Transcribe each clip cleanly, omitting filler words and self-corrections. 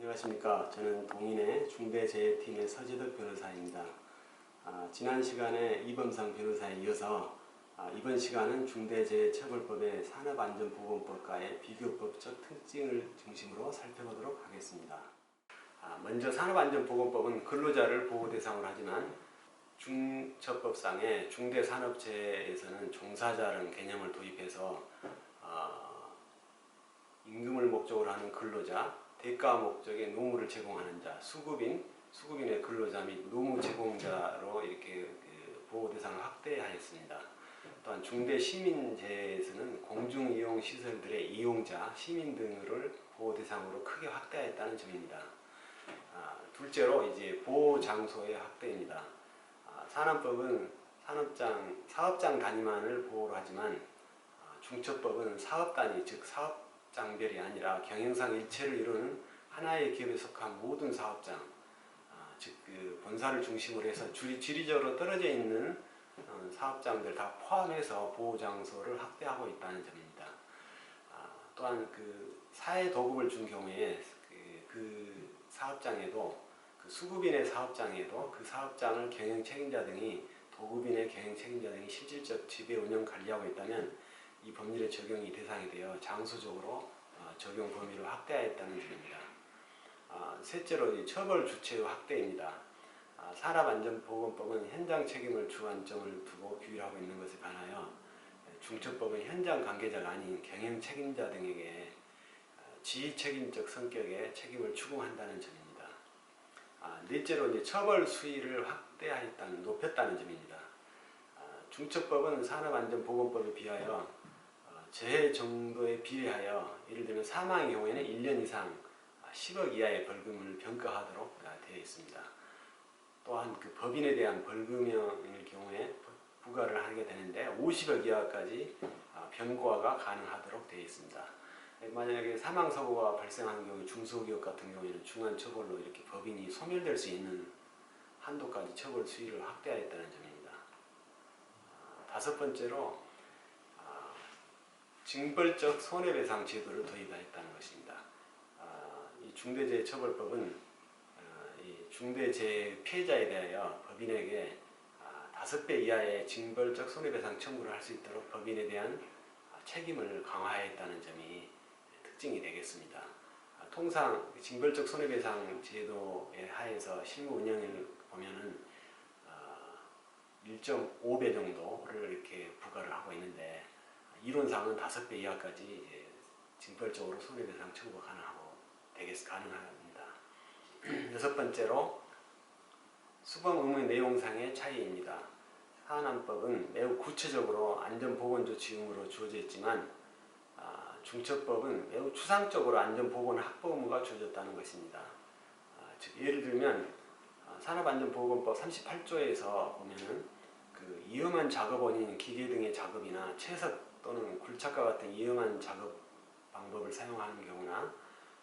안녕하십니까. 저는 동인의 중대재해팀의 서재덕 변호사입니다. 지난 시간에 이범상 변호사에 이어서 이번 시간은 중대재해처벌법의 산업안전보건법과의 비교법적 특징을 중심으로 살펴보도록 하겠습니다. 먼저 산업안전보건법은 근로자를 보호 대상으로 하지만 중처법상의 중대산업재해에서는 종사자라는 개념을 도입해서 임금을 목적으로 하는 근로자, 대가 목적의 노무를 제공하는 자, 수급인의 근로자 및 노무 제공자로 이렇게 보호 대상을 확대하였습니다. 또한 중대시민재해에서는 공중이용시설들의 이용자, 시민 등을 보호 대상으로 크게 확대하였다는 점입니다. 둘째로 이제 보호장소의 확대입니다. 산업법은 사업장 단위만을 보호로 하지만 중처법은 사업단위, 즉 사업장별이 아니라 경영상 일체를 이루는 하나의 기업에 속한 모든 사업장, 즉 본사를 중심으로 해서 지리적으로 떨어져 있는 사업장들 다 포함해서 보호장소를 확대하고 있다는 점입니다. 또한 사회 도급을 준 경우에 그 사업장에도 수급인의 사업장에도 그 사업장을 경영 책임자 등이 도급인의 경영 책임자 등이 실질적 지배 운영 관리하고 있다면 이 법률의 적용이 대상이 되어 장소적으로 적용 범위를 확대하였다는 점입니다. 셋째로 처벌 주체의 확대입니다. 산업안전보건법은 현장 책임을 주안점을 두고 규율하고 있는 것에 반하여 중처법은 현장 관계자가 아닌 경영 책임자 등에게 지휘책임적 성격의 책임을 추궁한다는 점입니다. 넷째로 처벌 수위를 높였다는 점입니다. 중처법은 산업안전보건법에 비하여 재해 정도에 비례하여 예를 들면 사망의 경우에는 1년 이상 10억 이하의 벌금을 병가하도록 되어 있습니다. 또한 법인에 대한 벌금형일 경우에 부과를 하게 되는데 50억 이하까지 병과가 가능하도록 되어 있습니다. 만약에 사망사고가 발생하는 경우 중소기업 같은 경우에는 중한처벌로 이렇게 법인이 소멸될 수 있는 한도까지 처벌 수위를 확대하였다는 점입니다. 다섯 번째로 징벌적 손해배상 제도를 도입하였다는 것입니다. 이 중대재해처벌법은 이 중대재해 피해자에 대하여 법인에게 5배 이하의 징벌적 손해배상 청구를 할 수 있도록 법인에 대한 책임을 강화했다는 점이 특징이 되겠습니다. 통상 징벌적 손해배상 제도에 하에서 실무 운영을 보면은 1.5배 정도를 이렇게 부과를 하고 있는데 이론상은 5배 이하까지 징벌적으로 손해배상 청구가 가능합니다. 여섯 번째로 수법 의무 내용상의 차이입니다. 산안법은 매우 구체적으로 안전보건조치 의무로 주어져 있지만 중처법은 매우 추상적으로 안전보건 확보 의무가 주어졌다는 것입니다. 즉 예를 들면 산업안전보건법 38조에서 보면은 위험한 작업 원인 기계 등의 작업이나 채석 또는 굴착과 같은 위험한 작업 방법을 사용하는 경우나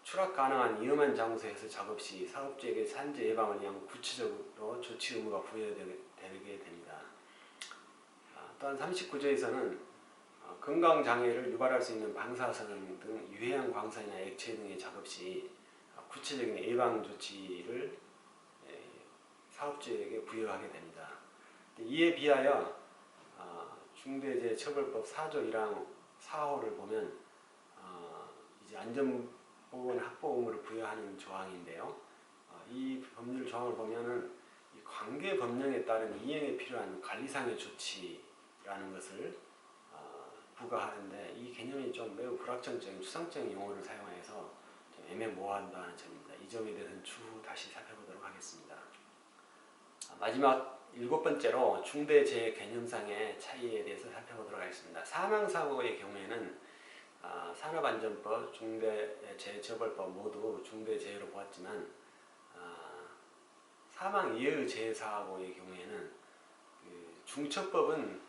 추락 가능한 위험한 장소에서 작업 시 사업주에게 산재 예방을 위한 구체적으로 조치 의무가 부여되게 됩니다. 또한 39조에서는 건강장애를 유발할 수 있는 방사선 등 유해한 광선이나 액체 등의 작업 시 구체적인 예방조치를 사업주에게 부여하게 됩니다. 이에 비하여 중대재해처벌법 4조 1항 4호를 보면 이제 안전보건 확보 의무를 부여하는 조항인데요. 이 법률 조항을 보면은 이 관계 법령에 따른 이행에 필요한 관리상의 조치라는 것을 부과하는데 이 개념이 좀 매우 불확정적인 추상적인 용어를 사용해서 좀 애매모호하다는 점입니다. 이 점에 대해서는 추후 다시 살펴보도록 하겠습니다. 마지막 7번째로 중대재해 개념상의 차이에 대해서 살펴보도록 하겠습니다. 사망사고의 경우에는 산업안전법, 중대재해처벌법 모두 중대재해로 보았지만 사망 이외의 재해사고의 경우에는 중처법은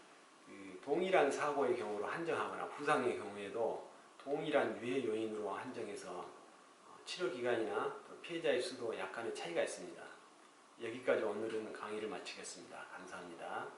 동일한 사고의 경우로 한정하거나 부상의 경우에도 동일한 유해 요인으로 한정해서 치료기간이나 피해자의 수도 약간의 차이가 있습니다. 여기까지 오늘은 강의를 마치겠습니다. 감사합니다.